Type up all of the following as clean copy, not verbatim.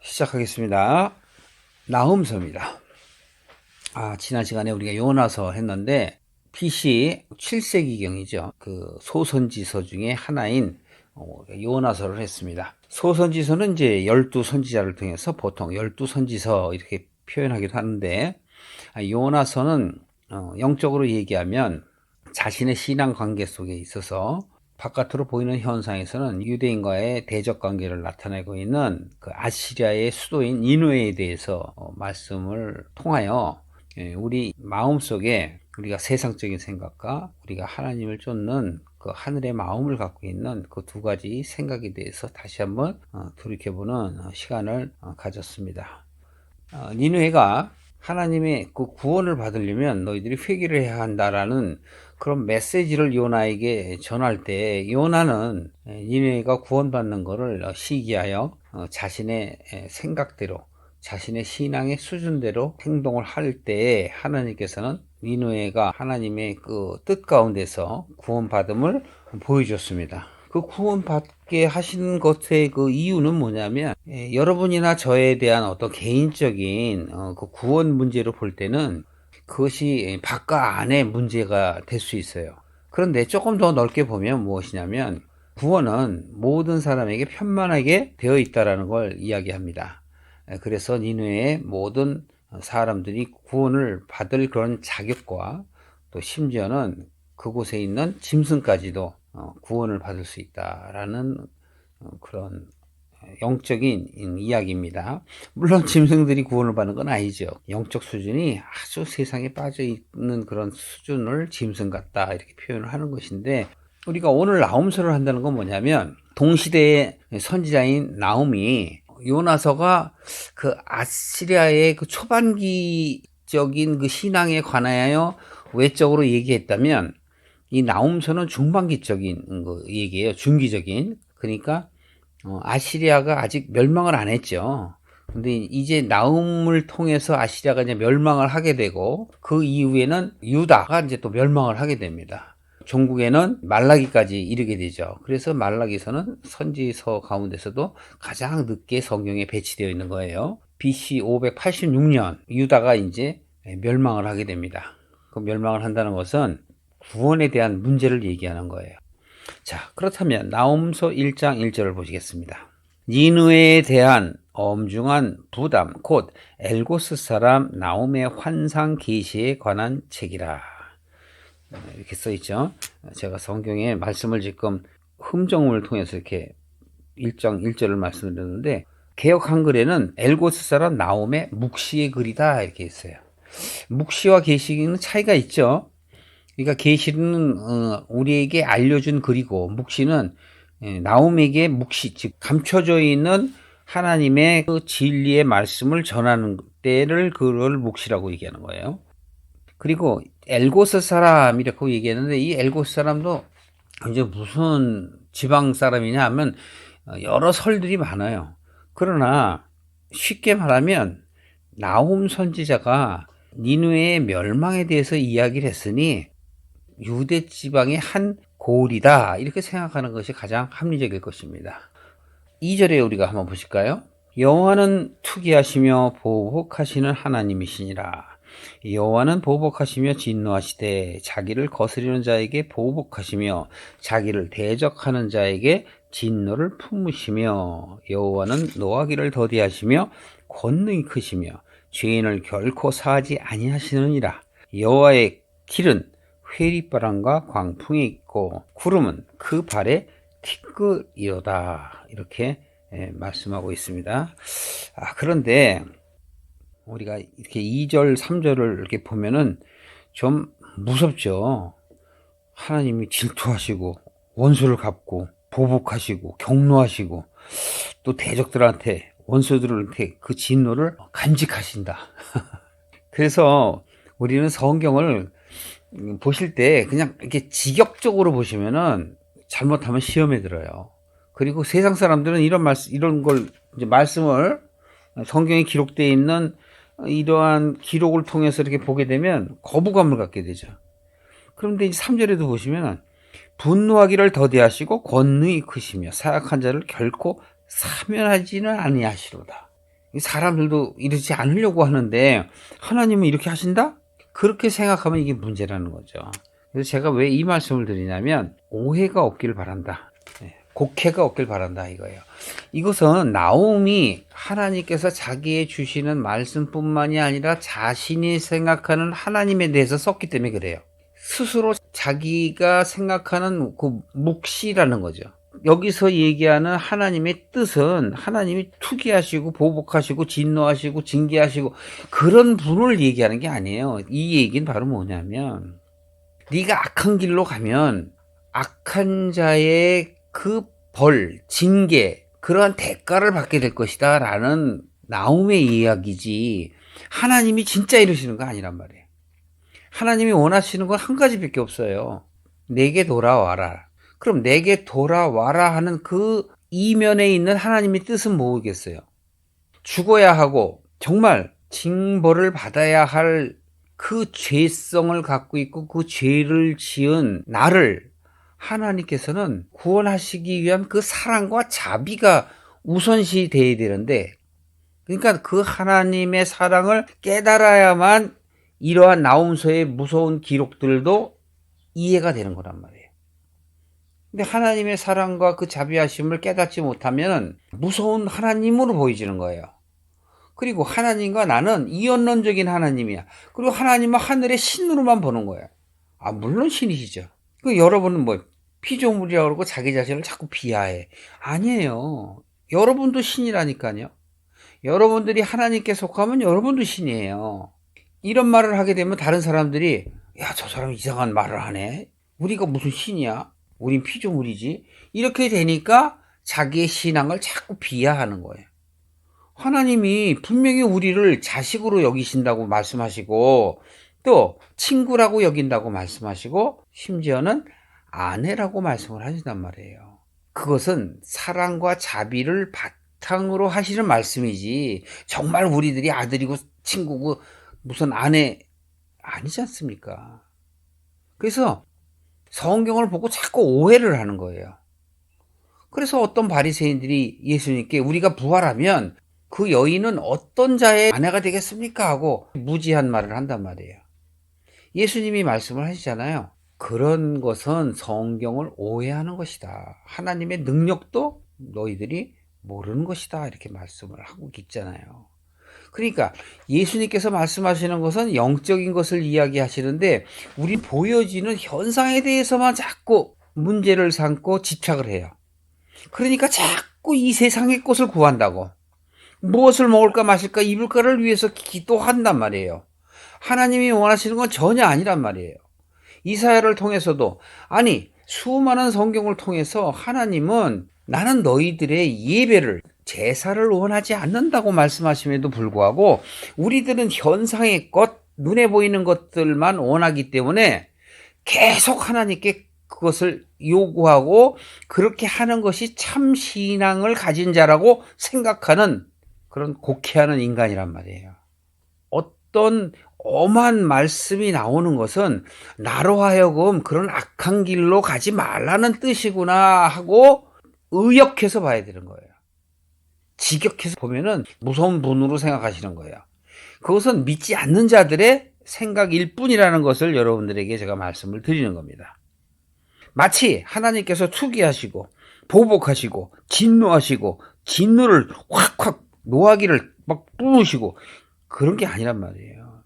시작하겠습니다. 나훔서입니다. 지난 시간에 우리가 요나서 했는데 BC 7세기경이죠. 그 소선지서 중에 하나인 요나서를 했습니다. 소선지서는 이제 12선지자를 통해서 보통 12선지서 이렇게 표현하기도 하는데, 요나서는 영적으로 얘기하면 자신의 신앙 관계 속에 있어서 바깥으로 보이는 현상에서는 유대인과의 대적 관계를 나타내고 있는 그 아시리아의 수도인 니느웨에 대해서 말씀을 통하여 우리 마음속에 우리가 세상적인 생각과 우리가 하나님을 쫓는 그 하늘의 마음을 갖고 있는 그 두 가지 생각에 대해서 다시 한번 돌이켜보는 시간을 가졌습니다. 니느웨가 하나님의 그 구원을 받으려면 너희들이 회개를 해야 한다라는 그런 메시지를 요나에게 전할 때, 요나는 니느웨가 구원받는 것을 시기하여 자신의 생각대로, 자신의 신앙의 수준대로 행동을 할 때에 하나님께서는 니느웨가 하나님의 그 뜻 가운데서 구원받음을 보여줬습니다. 그 구원받게 하신 것의 그 이유는 뭐냐면, 여러분이나 저에 대한 어떤 개인적인 그 구원 문제로 볼 때는 그것이 밖과 안의 문제가 될 수 있어요. 그런데 조금 더 넓게 보면 무엇이냐면, 구원은 모든 사람에게 편만하게 되어 있다라는 걸 이야기합니다. 그래서 니느웨의 모든 사람들이 구원을 받을 그런 자격과 또 심지어는 그곳에 있는 짐승까지도 구원을 받을 수 있다라는 그런 영적인 이야기입니다. 물론 짐승들이 구원을 받는 건 아니죠. 영적 수준이 아주 세상에 빠져 있는 그런 수준을 짐승 같다 이렇게 표현을 하는 것인데, 우리가 오늘 나훔서를 한다는 건 뭐냐면, 동시대의 선지자인 나훔이 요나서가 그 아시리아의 그 초반기적인 그 신앙에 관하여 외적으로 얘기했다면, 이 나훔서는 중반기적인 거 얘기예요. 중기적인. 그러니까 아시리아가 아직 멸망을 안 했죠. 근데 이제 나훔을 통해서 아시리아가 이제 멸망을 하게 되고, 그 이후에는 유다가 이제 또 멸망을 하게 됩니다. 종국에는 말라기까지 이르게 되죠. 그래서 말라기서는 선지서 가운데서도 가장 늦게 성경에 배치되어 있는 거예요. BC 586년 유다가 이제 멸망을 하게 됩니다. 그 멸망을 한다는 것은 구원에 대한 문제를 얘기하는 거예요. 자, 그렇다면 나훔서 1장 1절을 보시겠습니다. 니느웨에 대한 엄중한 부담, 곧 엘고스 사람 나훔의 환상 계시에 관한 책이라. 이렇게 써있죠. 제가 성경의 말씀을 지금 흠정음을 통해서 이렇게 1장 1절을 말씀드렸는데, 개역 한글에는 엘고스 사람 나훔의 묵시의 글이다 이렇게 있어요. 묵시와 계시는 차이가 있죠. 그러니까 계시는 우리에게 알려준 글이고, 묵시는 나훔에게 묵시, 즉 감춰져 있는 하나님의 그 진리의 말씀을 전하는 때를 그걸 묵시라고 얘기하는 거예요. 그리고 엘고스 사람이라고 얘기했는데, 이 엘고스 사람도 이제 무슨 지방 사람이냐 하면 여러 설들이 많아요. 그러나 쉽게 말하면 나훔 선지자가 니느웨의 멸망에 대해서 이야기를 했으니 유대 지방의 한 고을이다 이렇게 생각하는 것이 가장 합리적일 것입니다. 2절에 우리가 한번 보실까요? 여호와는 투기하시며 보복하시는 하나님이시니라. 여호와는 보복하시며 진노하시되 자기를 거스리는 자에게 보복하시며 자기를 대적하는 자에게 진노를 품으시며, 여호와는 노하기를 더디하시며 권능이 크시며 죄인을 결코 사하지 아니하시느니라. 여호와의 길은 회리바람과 광풍이 있고 구름은 그 발에 티끌이로다 이렇게 말씀하고 있습니다. 그런데 우리가 이렇게 2절 3절을 이렇게 보면은 좀 무섭죠. 하나님이 질투하시고 원수를 갚고 보복하시고 경노하시고 또 대적들한테 원수들한테 그 진노를 간직하신다. 그래서 우리는 성경을 보실 때 그냥 이렇게 직역적으로 보시면은 잘못하면 시험에 들어요. 그리고 세상 사람들은 이런 걸 이제 말씀을 성경에 기록되어 있는 이러한 기록을 통해서 이렇게 보게 되면 거부감을 갖게 되죠. 그런데 이제 3절에도 보시면 분노하기를 더디하시고 권능이 크시며 사악한 자를 결코 사면하지는 아니하시로다. 사람들도 이러지 않으려고 하는데 하나님은 이렇게 하신다? 그렇게 생각하면 이게 문제라는 거죠. 그래서 제가 왜 이 말씀을 드리냐면 오해가 없길 바란다. 곡해가 없길 바란다 이거예요. 이것은 나홈이 하나님께서 자기의 주시는 말씀뿐만이 아니라 자신이 생각하는 하나님에 대해서 썼기 때문에 그래요. 스스로 자기가 생각하는 그 묵시라는 거죠. 여기서 얘기하는 하나님의 뜻은 하나님이 투기하시고 보복하시고 진노하시고 징계하시고 그런 분을 얘기하는 게 아니에요. 이 얘기는 바로 뭐냐면 네가 악한 길로 가면 악한 자의 그 벌, 징계, 그러한 대가를 받게 될 것이다 라는 나홈의 이야기지 하나님이 진짜 이러시는 거 아니란 말이에요. 하나님이 원하시는 건 한 가지밖에 없어요. 내게 돌아와라. 그럼 내게 돌아와라 하는 그 이면에 있는 하나님의 뜻은 뭐겠어요? 죽어야 하고 정말 징벌을 받아야 할 그 죄성을 갖고 있고 그 죄를 지은 나를 하나님께서는 구원하시기 위한 그 사랑과 자비가 우선시 돼야 되는데, 그러니까 그 하나님의 사랑을 깨달아야만 이러한 나홈서의 무서운 기록들도 이해가 되는 거란 말이에요. 근데 하나님의 사랑과 그 자비하심을 깨닫지 못하면 무서운 하나님으로 보이지는 거예요. 그리고 하나님과 나는 이언론적인 하나님이야. 그리고 하나님은 하늘의 신으로만 보는 거예요. 물론 신이시죠. 여러분은 뭐 피조물이라고 그러고 자기 자신을 자꾸 비하해. 아니에요. 여러분도 신이라니까요. 여러분들이 하나님께 속하면 여러분도 신이에요. 이런 말을 하게 되면 다른 사람들이 야, 저 사람 이상한 말을 하네. 우리가 무슨 신이야? 우린 피조물이지. 이렇게 되니까 자기의 신앙을 자꾸 비하하는 거예요. 하나님이 분명히 우리를 자식으로 여기신다고 말씀하시고 또 친구라고 여긴다고 말씀하시고 심지어는 아내라고 말씀을 하신단 말이에요. 그것은 사랑과 자비를 바탕으로 하시는 말씀이지 정말 우리들이 아들이고 친구고 무슨 아내 아니지 않습니까? 그래서 성경을 보고 자꾸 오해를 하는 거예요. 그래서 어떤 바리새인들이 예수님께 우리가 부활하면 그 여인은 어떤 자의 아내가 되겠습니까? 하고 무지한 말을 한단 말이에요. 예수님이 말씀을 하시잖아요. 그런 것은 성경을 오해하는 것이다. 하나님의 능력도 너희들이 모르는 것이다. 이렇게 말씀을 하고 있잖아요. 그러니까 예수님께서 말씀하시는 것은 영적인 것을 이야기하시는데 우리 보여지는 현상에 대해서만 자꾸 문제를 삼고 집착을 해요. 그러니까 자꾸 이 세상의 것을 구한다고. 무엇을 먹을까 마실까 입을까를 위해서 기도한단 말이에요. 하나님이 원하시는 건 전혀 아니란 말이에요. 이사야를 통해서도 아니 수많은 성경을 통해서 하나님은 나는 너희들의 예배를 제사를 원하지 않는다고 말씀하심에도 불구하고 우리들은 현상의 것 눈에 보이는 것들만 원하기 때문에 계속 하나님께 그것을 요구하고 그렇게 하는 것이 참 신앙을 가진 자라고 생각하는 그런 곡해하는 인간이란 말이에요. 어떤 엄한 말씀이 나오는 것은 나로 하여금 그런 악한 길로 가지 말라는 뜻이구나 하고 의역해서 봐야 되는 거예요. 직역해서 보면은 무서운 분으로 생각하시는 거예요. 그것은 믿지 않는 자들의 생각일 뿐이라는 것을 여러분들에게 제가 말씀을 드리는 겁니다. 마치 하나님께서 투기하시고 보복하시고 진노하시고 진노를 확확 노하기를 막 뿜으시고 그런 게 아니란 말이에요.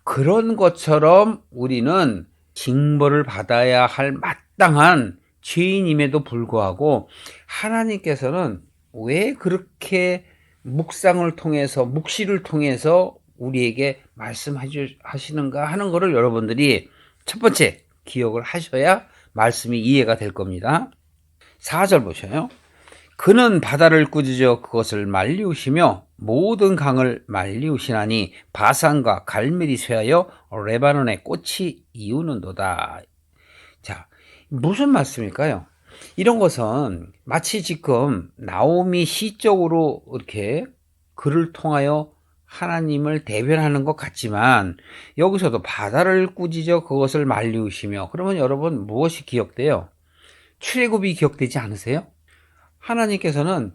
그런 것처럼 우리는 징벌을 받아야 할 마땅한 죄인임에도 불구하고 하나님께서는 왜 그렇게 묵상을 통해서 묵시를 통해서 우리에게 말씀하시는가 하는 것을 여러분들이 첫 번째 기억을 하셔야 말씀이 이해가 될 겁니다. 4절 보셔요. 그는 바다를 꾸짖어 그것을 말리우시며 모든 강을 말리우시나니 바산과 갈멜이 쇠하여 레바논의 꽃이 이우는도다. 자, 무슨 말씀일까요? 이런 것은 마치 지금 나홈이 시적으로 이렇게 글을 통하여 하나님을 대변하는 것 같지만 여기서도 바다를 꾸짖어 그것을 말리우시며 그러면 여러분 무엇이 기억돼요? 출애굽이 기억되지 않으세요? 하나님께서는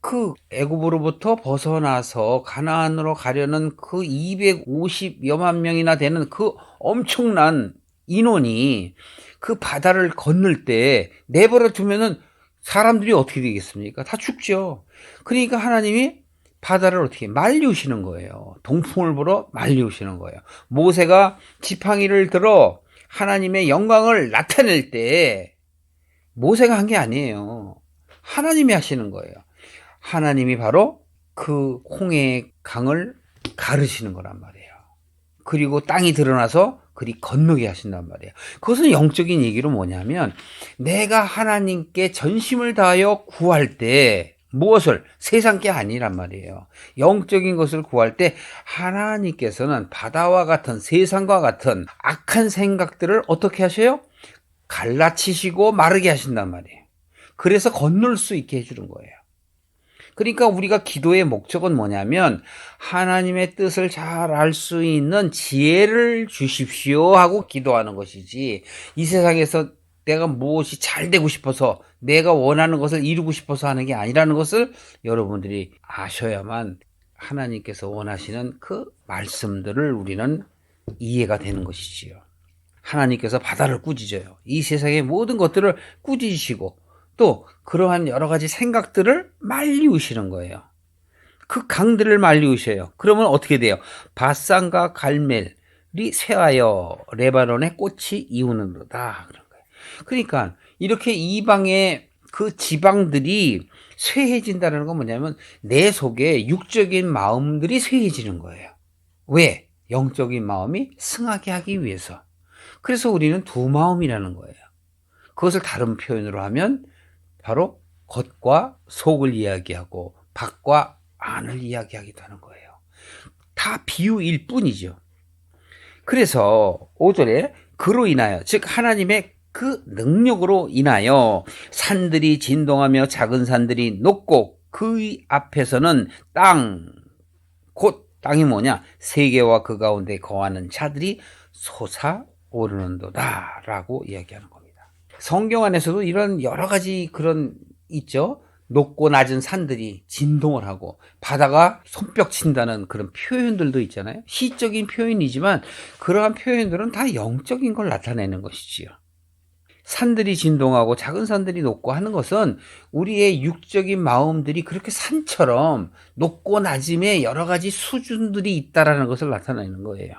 그 애굽으로부터 벗어나서 가나안으로 가려는 그 250여만 명이나 되는 그 엄청난 인원이 그 바다를 건널 때 내버려 두면은 사람들이 어떻게 되겠습니까? 다 죽죠. 그러니까 하나님이 바다를 어떻게 말리우시는 거예요. 동풍을 불어 말리우시는 거예요. 모세가 지팡이를 들어 하나님의 영광을 나타낼 때 모세가 한 게 아니에요. 하나님이 하시는 거예요. 하나님이 바로 그 홍해의 강을 가르시는 거란 말이에요. 그리고 땅이 드러나서 그리 건너게 하신단 말이에요. 그것은 영적인 얘기로 뭐냐면 내가 하나님께 전심을 다하여 구할 때 무엇을? 세상 게 아니란 말이에요. 영적인 것을 구할 때 하나님께서는 바다와 같은 세상과 같은 악한 생각들을 어떻게 하셔요? 갈라치시고 마르게 하신단 말이에요. 그래서 건널 수 있게 해주는 거예요. 그러니까 우리가 기도의 목적은 뭐냐면 하나님의 뜻을 잘 알 수 있는 지혜를 주십시오 하고 기도하는 것이지, 이 세상에서 내가 무엇이 잘 되고 싶어서 내가 원하는 것을 이루고 싶어서 하는 게 아니라는 것을 여러분들이 아셔야만 하나님께서 원하시는 그 말씀들을 우리는 이해가 되는 것이지요. 하나님께서 바다를 꾸짖어요. 이 세상의 모든 것들을 꾸짖으시고 또 그러한 여러 가지 생각들을 말리우시는 거예요. 그 강들을 말리우셔요. 그러면 어떻게 돼요? 바산과 갈멜이 쇠하여 레바논의 꽃이 이우는도다. 그런 거예요. 그러니까 이렇게 이방의 그 지방들이 쇠해진다는 건 뭐냐면 내 속에 육적인 마음들이 쇠해지는 거예요. 왜? 영적인 마음이 승하게 하기 위해서. 그래서 우리는 두 마음이라는 거예요. 그것을 다른 표현으로 하면 바로 겉과 속을 이야기하고 밖과 안을 이야기하기도 하는 거예요. 다 비유일 뿐이죠. 그래서 5절에 그로 인하여, 즉 하나님의 그 능력으로 인하여 산들이 진동하며 작은 산들이 녹고 그 앞에서는 땅, 곧 땅이 뭐냐? 세계와 그 가운데 거하는 자들이 솟아오르는도다 라고 이야기하는 겁니다. 성경 안에서도 이런 여러 가지 그런 있죠. 높고 낮은 산들이 진동을 하고 바다가 손뼉 친다는 그런 표현들도 있잖아요. 시적인 표현이지만 그러한 표현들은 다 영적인 걸 나타내는 것이지요. 산들이 진동하고 작은 산들이 녹고 하는 것은 우리의 육적인 마음들이 그렇게 산처럼 높고 낮음에 여러 가지 수준들이 있다라는 것을 나타내는 거예요.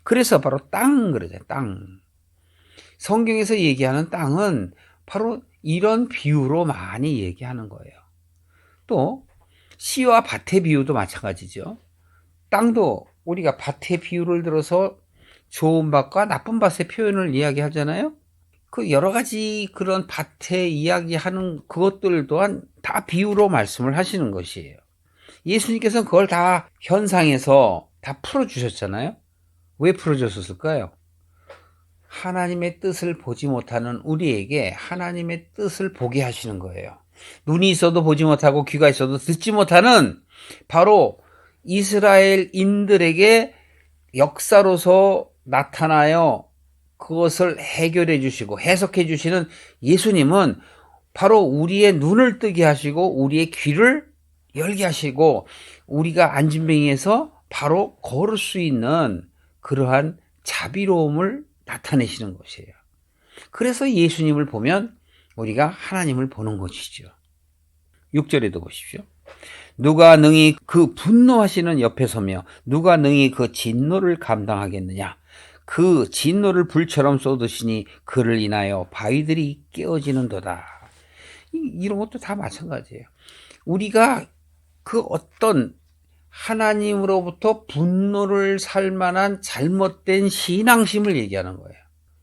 그래서 바로 땅 그러죠. 땅. 성경에서 얘기하는 땅은 바로 이런 비유로 많이 얘기하는 거예요. 또 씨와 밭의 비유도 마찬가지죠. 땅도 우리가 밭의 비유를 들어서 좋은 밭과 나쁜 밭의 표현을 이야기하잖아요. 그 여러 가지 그런 밭에 이야기하는 그것들 또한 다 비유로 말씀을 하시는 것이에요. 예수님께서는 그걸 다 현상에서 다 풀어주셨잖아요. 왜 풀어주셨을까요? 하나님의 뜻을 보지 못하는 우리에게 하나님의 뜻을 보게 하시는 거예요. 눈이 있어도 보지 못하고 귀가 있어도 듣지 못하는 바로 이스라엘인들에게 역사로서 나타나여 그것을 해결해 주시고 해석해 주시는 예수님은 바로 우리의 눈을 뜨게 하시고 우리의 귀를 열게 하시고 우리가 안진뱅이에서 바로 걸을 수 있는 그러한 자비로움을 나타내시는 것이에요. 그래서 예수님을 보면 우리가 하나님을 보는 것이죠. 6절에도 보십시오. 누가 능히 그 분노하시는 옆에 서며 누가 능히 그 진노를 감당하겠느냐. 그 진노를 불처럼 쏟으시니 그를 인하여 바위들이 깨어지는도다. 이런 것도 다 마찬가지예요. 우리가 그 어떤 하나님으로부터 분노를 살 만한 잘못된 신앙심을 얘기하는 거예요.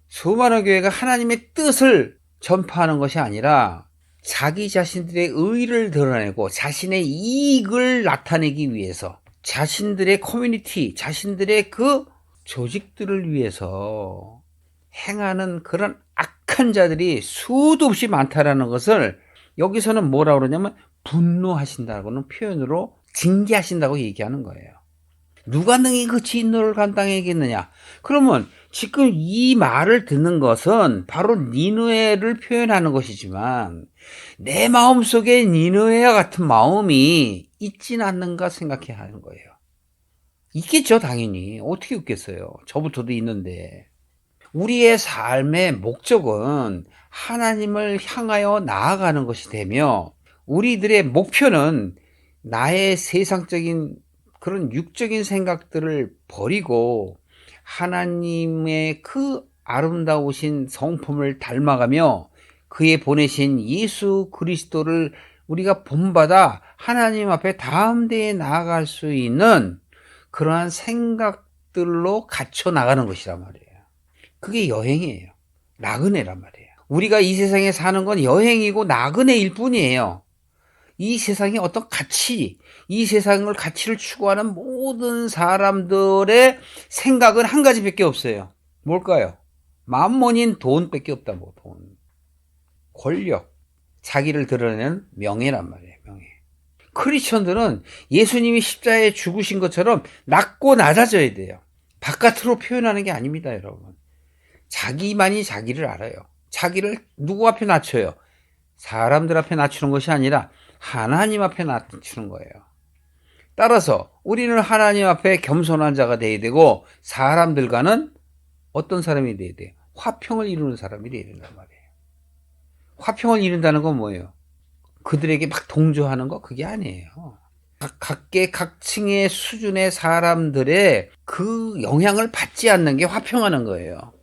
수많은 교회가 하나님의 뜻을 전파하는 것이 아니라 자기 자신들의 의의를 드러내고 자신의 이익을 나타내기 위해서 자신들의 커뮤니티, 자신들의 그 조직들을 위해서 행하는 그런 악한 자들이 수도 없이 많다라는 것을 여기서는 뭐라고 그러냐면 분노하신다고는 표현으로 징계하신다고 얘기하는 거예요. 누가 능히 그 진노를 감당하겠느냐? 그러면 지금 이 말을 듣는 것은 바로 니느웨를 표현하는 것이지만 내 마음속에 니느웨와 같은 마음이 있진 않는가 생각해야 하는 거예요. 있겠죠, 당연히. 어떻게 없겠어요? 저부터도 있는데. 우리의 삶의 목적은 하나님을 향하여 나아가는 것이 되며 우리들의 목표는 나의 세상적인 그런 육적인 생각들을 버리고 하나님의 그 아름다우신 성품을 닮아가며 그의 보내신 예수 그리스도를 우리가 본받아 하나님 앞에 다음 대에 나아갈 수 있는 그러한 생각들로 갖춰 나가는 것이란 말이에요. 그게 여행이에요. 나그네란 말이에요. 우리가 이 세상에 사는 건 여행이고 나그네일 뿐이에요. 이 세상의 어떤 가치, 이 세상을 가치를 추구하는 모든 사람들의 생각은 한 가지밖에 없어요. 뭘까요? 만몬인 돈밖에 없다. 뭐 돈, 권력, 자기를 드러내는 명예란 말이에요. 명예. 크리스천들은 예수님이 십자가에 죽으신 것처럼 낮고 낮아져야 돼요. 바깥으로 표현하는 게 아닙니다, 여러분. 자기만이 자기를 알아요. 자기를 누구 앞에 낮춰요? 사람들 앞에 낮추는 것이 아니라 하나님 앞에 낮추는 거예요. 따라서 우리는 하나님 앞에 겸손한 자가 되어야 되고 사람들과는 어떤 사람이 되어야 돼요? 화평을 이루는 사람이 되어야 된단 말이에요. 화평을 이룬다는 건 뭐예요? 그들에게 막 동조하는 거 그게 아니에요. 각계각층의 수준의 사람들의 그 영향을 받지 않는 게 화평하는 거예요.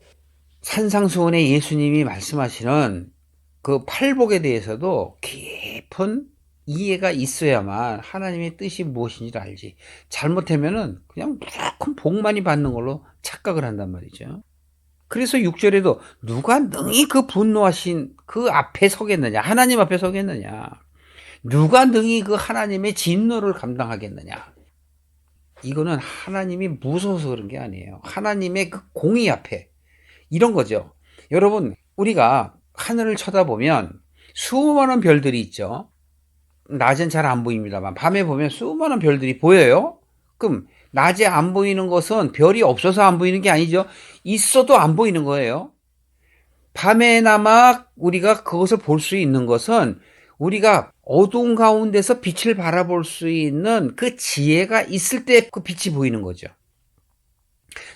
산상수훈에 예수님이 말씀하시는 그 팔복에 대해서도 깊은 이해가 있어야만 하나님의 뜻이 무엇인지를 알지. 잘못하면은 그냥 무조건 복만이 받는 걸로 착각을 한단 말이죠. 그래서 6절에도 누가 능히 그 분노하신 그 앞에 서겠느냐? 하나님 앞에 서겠느냐? 누가 능히 그 하나님의 진노를 감당하겠느냐? 이거는 하나님이 무서워서 그런 게 아니에요. 하나님의 그 공의 앞에 이런 거죠. 여러분, 우리가 하늘을 쳐다보면 수많은 별들이 있죠. 낮엔 잘 안 보입니다만 밤에 보면 수많은 별들이 보여요. 그럼 낮에 안 보이는 것은 별이 없어서 안 보이는 게 아니죠. 있어도 안 보이는 거예요. 밤에나마 우리가 그것을 볼 수 있는 것은 우리가 어두운 가운데서 빛을 바라볼 수 있는 그 지혜가 있을 때 그 빛이 보이는 거죠.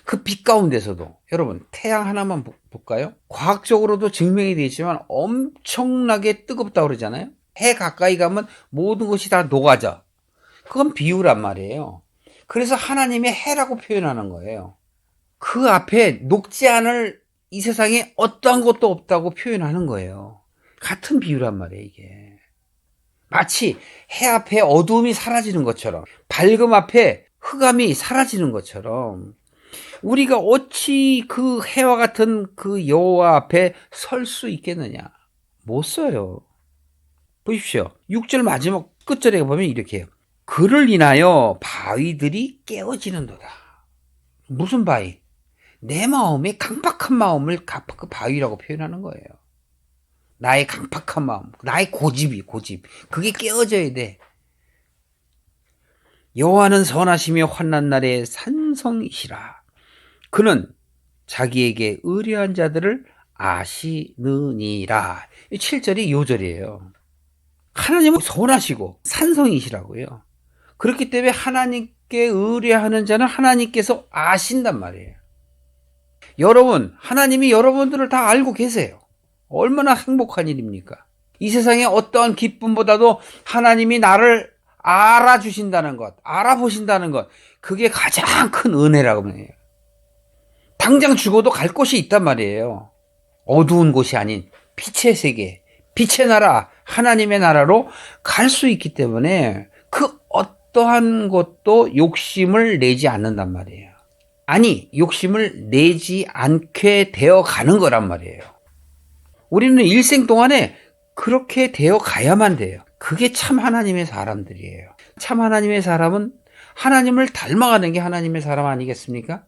그 빛 가운데서도 여러분 태양 하나만 볼까요? 과학적으로도 증명이 되어 있지만 엄청나게 뜨겁다고 그러잖아요. 해 가까이 가면 모든 것이 다 녹아져. 그건 비유란 말이에요. 그래서 하나님의 해라고 표현하는 거예요. 그 앞에 녹지 않을 이 세상에 어떠한 것도 없다고 표현하는 거예요. 같은 비유란 말이에요, 이게. 마치 해 앞에 어두움이 사라지는 것처럼, 밝음 앞에 흑암이 사라지는 것처럼, 우리가 어찌 그 해와 같은 그 여호와 앞에 설 수 있겠느냐? 못 서요. 보십시오. 6절 마지막 끝절에 보면 이렇게 해요. 그를 인하여 바위들이 깨어지는도다. 무슨 바위? 내 마음의 강팍한 마음을 그 바위라고 표현하는 거예요. 나의 강팍한 마음, 나의 고집. 그게 깨어져야 돼. 여호와는 선하시며 환난 날에 산성이시라. 그는 자기에게 의뢰한 자들을 아시느니라. 7절이 요절이에요. 하나님은 선하시고 산성이시라고요. 그렇기 때문에 하나님께 의뢰하는 자는 하나님께서 아신단 말이에요. 여러분, 하나님이 여러분들을 다 알고 계세요. 얼마나 행복한 일입니까? 이 세상에 어떠한 기쁨보다도 하나님이 나를 알아주신다는 것, 알아보신다는 것, 그게 가장 큰 은혜라고 해요. 당장 죽어도 갈 곳이 있단 말이에요. 어두운 곳이 아닌 빛의 세계, 빛의 나라, 하나님의 나라로 갈 수 있기 때문에 그 어떠한 것도 욕심을 내지 않는단 말이에요. 아니, 욕심을 내지 않게 되어 가는 거란 말이에요. 우리는 일생 동안에 그렇게 되어 가야만 돼요. 그게 참 하나님의 사람들이에요. 참 하나님의 사람은 하나님을 닮아가는 게 하나님의 사람 아니겠습니까?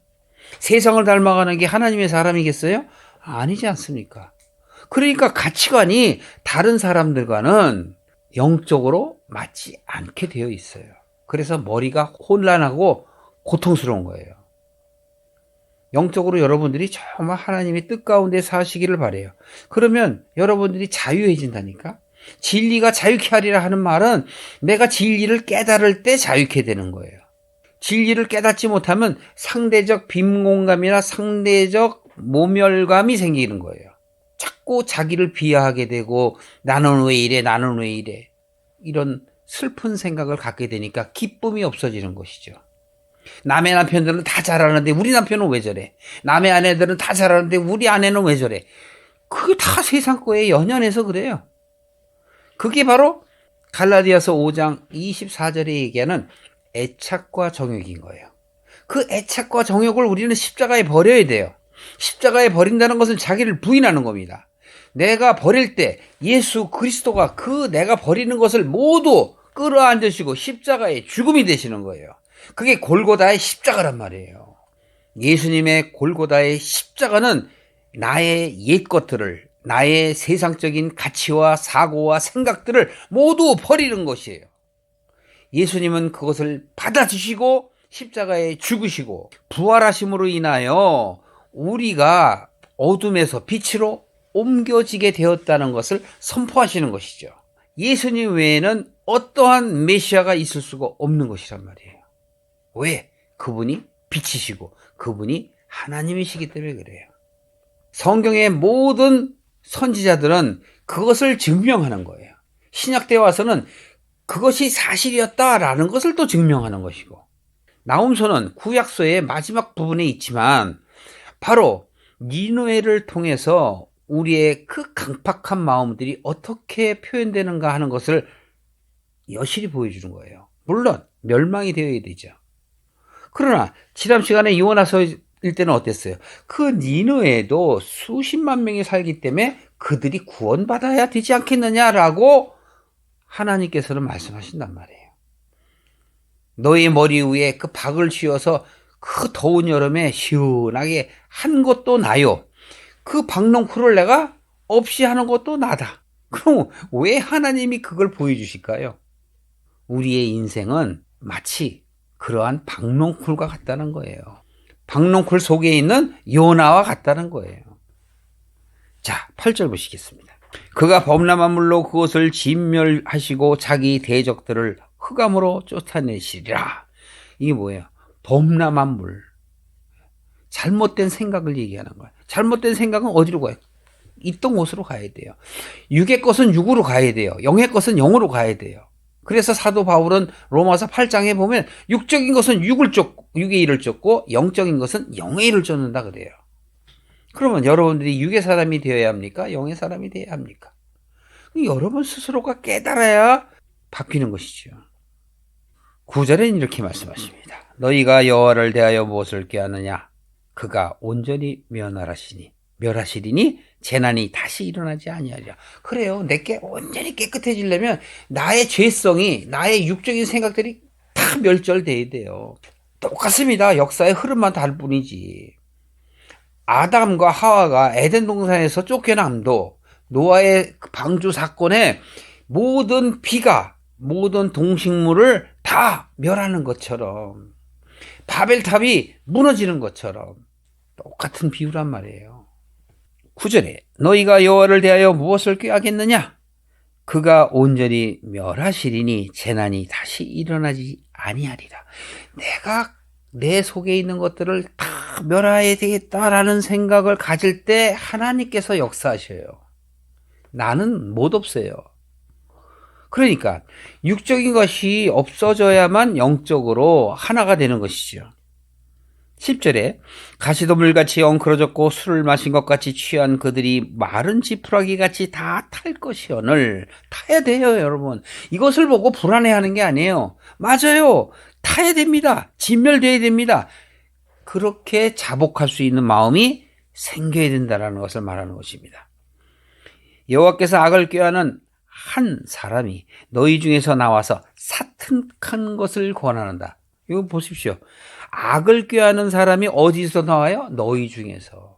세상을 닮아가는 게 하나님의 사람이겠어요? 아니지 않습니까? 그러니까 가치관이 다른 사람들과는 영적으로 맞지 않게 되어 있어요. 그래서 머리가 혼란하고 고통스러운 거예요. 영적으로 여러분들이 정말 하나님의 뜻 가운데 사시기를 바라요. 그러면 여러분들이 자유해진다니까. 진리가 자유케 하리라 하는 말은 내가 진리를 깨달을 때 자유케 되는 거예요. 진리를 깨닫지 못하면 상대적 빈곤감이나 상대적 모멸감이 생기는 거예요. 자꾸 자기를 비하하게 되고 나는 왜 이래 나는 왜 이래 이런 슬픈 생각을 갖게 되니까 기쁨이 없어지는 것이죠. 남의 남편들은 다 잘하는데 우리 남편은 왜 저래? 남의 아내들은 다 잘하는데 우리 아내는 왜 저래? 그게 다 세상 거에 연연해서 그래요. 그게 바로 갈라디아서 5장 24절에 얘기하는 애착과 정욕인 거예요. 그 애착과 정욕을 우리는 십자가에 버려야 돼요. 십자가에 버린다는 것은 자기를 부인하는 겁니다. 내가 버릴 때 예수 그리스도가 그 내가 버리는 것을 모두 끌어안으시고 십자가의 죽음이 되시는 거예요. 그게 골고다의 십자가란 말이에요. 예수님의 골고다의 십자가는 나의 옛 것들을, 나의 세상적인 가치와 사고와 생각들을 모두 버리는 것이에요. 예수님은 그것을 받아주시고 십자가에 죽으시고 부활하심으로 인하여 우리가 어둠에서 빛으로 옮겨지게 되었다는 것을 선포하시는 것이죠. 예수님 외에는 어떠한 메시아가 있을 수가 없는 것이란 말이에요. 왜? 그분이 빛이시고 그분이 하나님이시기 때문에 그래요. 성경의 모든 선지자들은 그것을 증명하는 거예요. 신약 때 와서는 그것이 사실이었다라는 것을 또 증명하는 것이고, 나훔서는 구약서의 마지막 부분에 있지만 바로 니느웨를 통해서 우리의 그 강팍한 마음들이 어떻게 표현되는가 하는 것을 여실히 보여주는 거예요. 물론 멸망이 되어야 되죠. 그러나 지난 시간에 요나서일 때는 어땠어요? 그 니느웨도 수십만 명이 살기 때문에 그들이 구원받아야 되지 않겠느냐라고 하나님께서는 말씀하신단 말이에요. 너희 머리 위에 그 박을 씌워서 그 더운 여름에 시원하게 한 것도 나요. 그 박농쿨을 내가 없이 하는 것도 나다. 그럼 왜 하나님이 그걸 보여주실까요? 우리의 인생은 마치 그러한 박농쿨과 같다는 거예요. 박농쿨 속에 있는 요나와 같다는 거예요. 자, 8절 보시겠습니다. 그가 범람한 물로 그것을 진멸하시고 자기 대적들을 흑암으로 쫓아내시리라. 이게 뭐예요? 범람한 물. 잘못된 생각을 얘기하는 거예요. 잘못된 생각은 어디로 가요? 있던 곳으로 가야 돼요. 육의 것은 육으로 가야 돼요. 영의 것은 영으로 가야 돼요. 그래서 사도 바울은 로마서 8장에 보면 육적인 것은 육의 일을 쫓고 영적인 것은 영의 일을 쫓는다 그래요. 그러면 여러분들이 육의 사람이 되어야 합니까? 영의 사람이 되어야 합니까? 여러분 스스로가 깨달아야 바뀌는 것이죠. 9절엔 이렇게 말씀하십니다. 너희가 여호와를 대하여 무엇을 꾀하느냐? 그가 온전히 멸하시리니 재난이 다시 일어나지 아니하리라. 그래요. 내게 온전히 깨끗해지려면 나의 죄성이, 나의 육적인 생각들이 다 멸절돼야 돼요. 똑같습니다. 역사의 흐름만 다를 뿐이지. 아담과 하와가 에덴 동산에서 쫓겨남도 노아의 방주 사건에 모든 비가 모든 동식물을 다 멸하는 것처럼 바벨탑이 무너지는 것처럼 똑같은 비유란 말이에요. 9절에 너희가 여호와를 대하여 무엇을 꾀하겠느냐? 그가 온전히 멸하시리니 재난이 다시 일어나지 아니하리라. 내가 내 속에 있는 것들을 다 멸해야 되겠다라는 생각을 가질 때 하나님께서 역사하셔요. 나는 못 없어요. 그러니까 육적인 것이 없어져야만 영적으로 하나가 되는 것이죠. 10절에 가시덤불같이 엉클어졌고 술을 마신 것 같이 취한 그들이 마른 지푸라기같이 다 탈 것이오늘. 타야 돼요, 여러분. 이것을 보고 불안해하는 게 아니에요. 맞아요. 타야 됩니다. 진멸돼야 됩니다. 그렇게 자복할 수 있는 마음이 생겨야 된다는 것을 말하는 것입니다. 여호와께서 악을 꾀하는 한 사람이 너희 중에서 나와서 사특한 것을 권하는다. 이거 보십시오. 악을 꾀하는 사람이 어디서 나와요? 너희 중에서.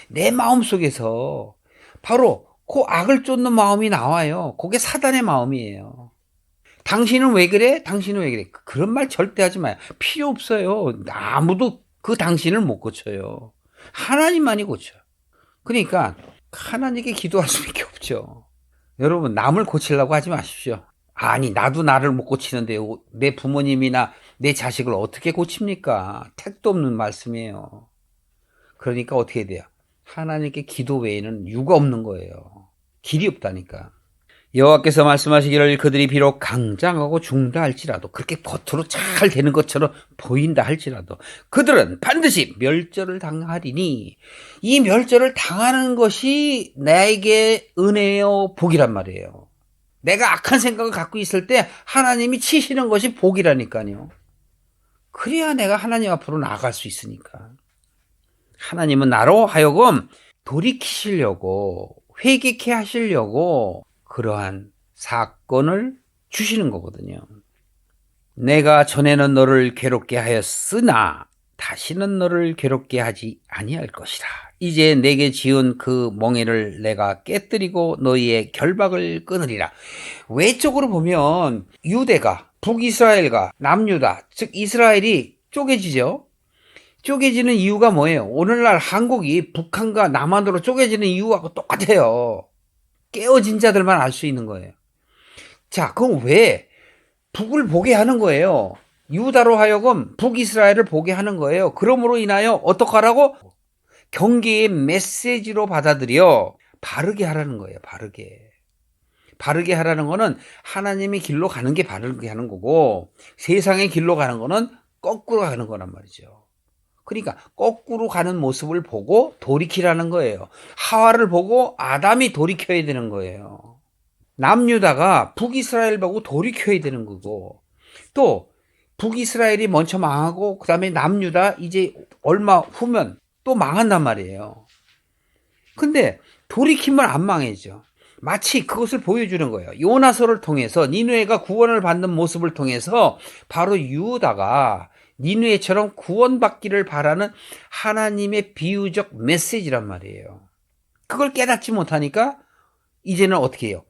내 마음속에서 바로 그 악을 쫓는 마음이 나와요. 그게 사단의 마음이에요. 당신은 왜 그래? 당신은 왜 그래? 그런 말 절대 하지 마요. 필요 없어요. 아무도 그 당신을 못 고쳐요. 하나님만이 고쳐요. 그러니까 하나님께 기도할 수밖에 없죠. 여러분, 남을 고치려고 하지 마십시오. 아니, 나도 나를 못 고치는데 내 부모님이나 내 자식을 어떻게 고칩니까? 택도 없는 말씀이에요. 그러니까 어떻게 돼요? 하나님께 기도 외에는 유가 없는 거예요. 길이 없다니까. 여호와께서 말씀하시기를 그들이 비록 강장하고 중다 할지라도, 그렇게 겉으로 잘 되는 것처럼 보인다 할지라도 그들은 반드시 멸절을 당하리니, 이 멸절을 당하는 것이 나에게 은혜요 복이란 말이에요. 내가 악한 생각을 갖고 있을 때 하나님이 치시는 것이 복이라니까요. 그래야 내가 하나님 앞으로 나아갈 수 있으니까. 하나님은 나로 하여금 돌이키시려고, 회개케 하시려고 그러한 사건을 주시는 거거든요. 내가 전에는 너를 괴롭게 하였으나 다시는 너를 괴롭게 하지 아니할 것이라. 이제 내게 지은 그 멍에를 내가 깨뜨리고 너희의 결박을 끊으리라. 외적으로 보면 유대가, 북이스라엘과 남유다, 즉 이스라엘이 쪼개지죠. 쪼개지는 이유가 뭐예요? 오늘날 한국이 북한과 남한으로 쪼개지는 이유하고 똑같아요. 깨어진 자들만 알 수 있는 거예요. 자, 그럼 왜 북을 보게 하는 거예요? 유다로 하여금 북이스라엘을 보게 하는 거예요. 그러므로 인하여 어떡하라고? 경계의 메시지로 받아들여 바르게 하라는 거예요. 바르게 하라는 거는 하나님의 길로 가는 게 바르게 하는 거고, 세상의 길로 가는 거는 거꾸로 가는 거란 말이죠. 그러니까 거꾸로 가는 모습을 보고 돌이키라는 거예요. 하와를 보고 아담이 돌이켜야 되는 거예요. 남유다가 북이스라엘 보고 돌이켜야 되는 거고, 또 북이스라엘이 먼저 망하고 그 다음에 남유다 이제 얼마 후면 또 망한단 말이에요. 근데 돌이키면 안 망해죠. 마치 그것을 보여주는 거예요. 요나서를 통해서 니느웨가 구원을 받는 모습을 통해서 바로 유다가 니느웨처럼 구원받기를 바라는 하나님의 비유적 메시지란 말이에요. 그걸 깨닫지 못하니까 이제는 어떻게 해요?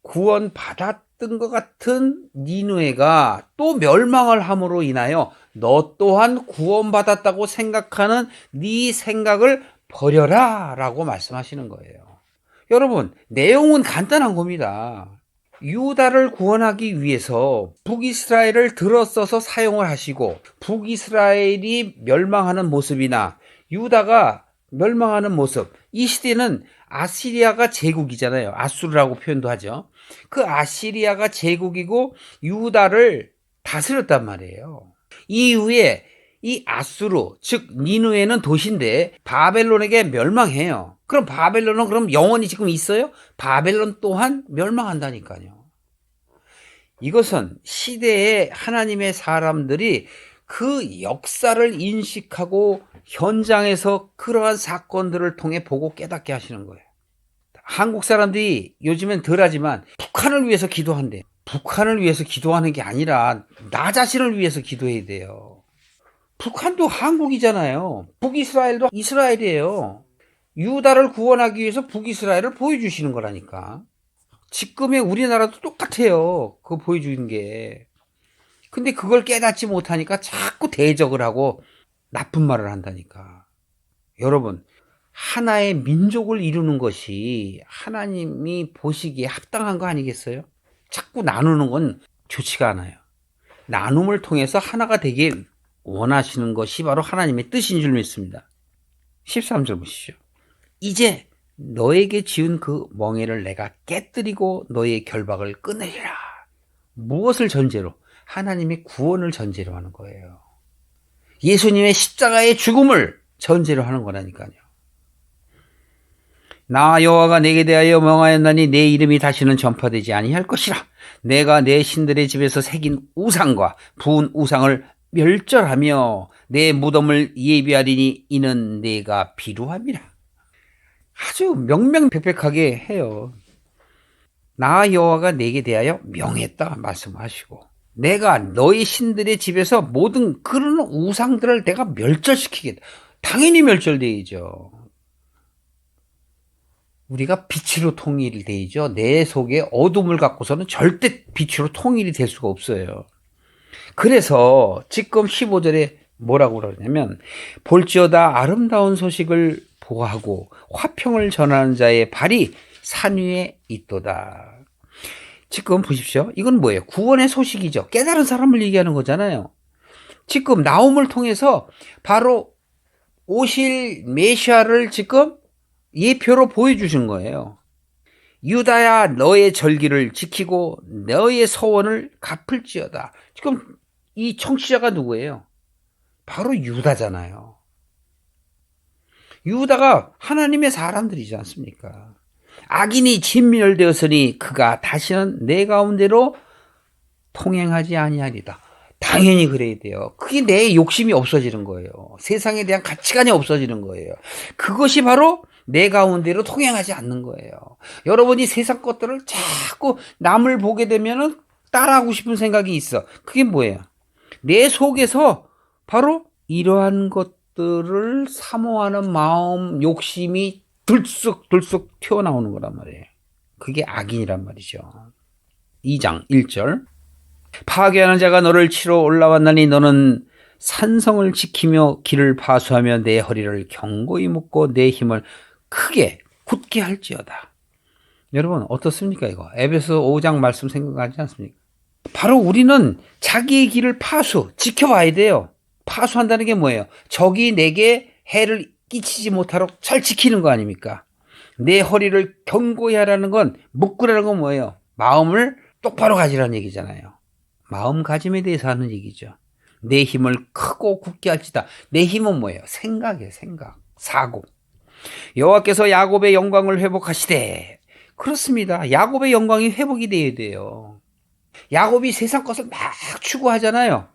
구원받았던 것 같은 니느웨가 또 멸망을 함으로 인하여 너 또한 구원받았다고 생각하는 네 생각을 버려라 라고 말씀하시는 거예요. 여러분, 내용은 간단한 겁니다. 유다를 구원하기 위해서 북이스라엘을 들어써서 사용을 하시고, 북이스라엘이 멸망하는 모습이나 유다가 멸망하는 모습, 이 시대는 아시리아가 제국이잖아요. 아수르라고 표현도 하죠. 그 아시리아가 제국이고 유다를 다스렸단 말이에요. 이후에 이 아수르, 즉 니느웨는 도시인데 바벨론에게 멸망해요. 그럼 바벨론은 그럼 영원히 지금 있어요? 바벨론 또한 멸망한다니까요. 이것은 시대에 하나님의 사람들이 그 역사를 인식하고 현장에서 그러한 사건들을 통해 보고 깨닫게 하시는 거예요. 한국 사람들이 요즘엔 덜하지만 북한을 위해서 기도한대. 북한을 위해서 기도하는 게 아니라 나 자신을 위해서 기도해야 돼요. 북한도 한국이잖아요. 북이스라엘도 이스라엘이에요. 유다를 구원하기 위해서 북이스라엘을 보여주시는 거라니까. 지금의 우리나라도 똑같아요. 그거 보여주는 게. 근데 그걸 깨닫지 못하니까 자꾸 대적을 하고 나쁜 말을 한다니까. 여러분, 하나의 민족을 이루는 것이 하나님이 보시기에 합당한 거 아니겠어요? 자꾸 나누는 건 좋지가 않아요. 나눔을 통해서 하나가 되길 원하시는 것이 바로 하나님의 뜻인 줄 믿습니다. 13절 보시죠. 이제 너에게 지은 그 멍에를 내가 깨뜨리고 너의 결박을 끊으리라. 무엇을 전제로? 하나님의 구원을 전제로 하는 거예요. 예수님의 십자가의 죽음을 전제로 하는 거라니까요. 나 여호와가 내게 대하여 명하였나니 내 이름이 다시는 전파되지 아니할 것이라. 내가 내 신들의 집에서 새긴 우상과 부은 우상을 멸절하며 내 무덤을 예비하리니 이는 내가 비루함이라. 아주 명명백백하게 해요. 나 여호와가 내게 대하여 명했다 말씀하시고, 내가 너희 신들의 집에서 모든 그런 우상들을 내가 멸절시키겠다. 당연히 멸절되죠. 우리가 빛으로 통일이 되죠. 내 속에 어둠을 갖고서는 절대 빛으로 통일이 될 수가 없어요. 그래서 지금 15절에 뭐라고 그러냐면 볼지어다 아름다운 소식을 보하고 화평을 전하는 자의 발이 산 위에 있도다. 지금 보십시오. 이건 뭐예요? 구원의 소식이죠. 깨달은 사람을 얘기하는 거잖아요. 지금 나움을 통해서 바로 오실 메시아를 지금 예표로 보여주신 거예요. 유다야 너의 절기를 지키고 너의 서원을 갚을지어다. 지금 이 청취자가 누구예요? 바로 유다잖아요. 유다가 하나님의 사람들이지 않습니까? 악인이 진멸되었으니 그가 다시는 내 가운데로 통행하지 아니하리다. 당연히 그래야 돼요. 그게 내 욕심이 없어지는 거예요. 세상에 대한 가치관이 없어지는 거예요. 그것이 바로 내 가운데로 통행하지 않는 거예요. 여러분이 세상 것들을 자꾸 남을 보게 되면은 따라하고 싶은 생각이 있어. 그게 뭐예요? 내 속에서 바로 이러한 것들을 사모하는 마음, 욕심이 들쑥들쑥 튀어나오는 거란 말이에요. 그게 악인이란 말이죠. 2장 1절 파괴하는 자가 너를 치러 올라왔나니 너는 산성을 지키며 길을 파수하며 내 허리를 견고히 묶고 내 힘을 크게 굳게 할지어다. 여러분 어떻습니까 이거? 에베소 5장 말씀 생각하지 않습니까? 바로 우리는 자기의 길을 지켜봐야 돼요. 파수한다는 게 뭐예요? 적이 내게 해를 끼치지 못하도록 잘 지키는 거 아닙니까? 내 허리를 견고히 하라는 건, 묶으라는 건 뭐예요? 마음을 똑바로 가지라는 얘기잖아요. 마음가짐에 대해서 하는 얘기죠. 내 힘을 크고 굳게 할지다. 내 힘은 뭐예요? 생각이에요. 생각, 사고. 여호와께서 야곱의 영광을 회복하시되. 그렇습니다. 야곱의 영광이 회복이 돼야 돼요. 야곱이 세상 것을 막 추구하잖아요.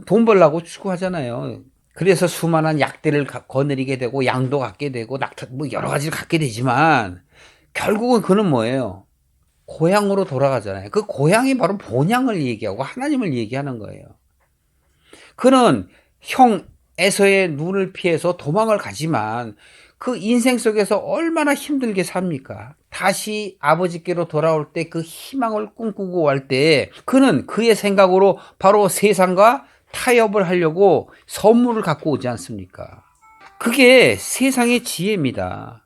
돈 벌라고 추구하잖아요. 그래서 수많은 약대를 거느리게 되고 양도 갖게 되고 뭐 여러 가지를 갖게 되지만 결국은 그는 뭐예요? 고향으로 돌아가잖아요. 그 고향이 바로 본향을 얘기하고 하나님을 얘기하는 거예요. 그는 형 에서의 눈을 피해서 도망을 가지만 그 인생 속에서 얼마나 힘들게 삽니까? 다시 아버지께로 돌아올 때 그 희망을 꿈꾸고 할 때 그는 그의 생각으로 바로 세상과 타협을 하려고 선물을 갖고 오지 않습니까? 그게 세상의 지혜입니다.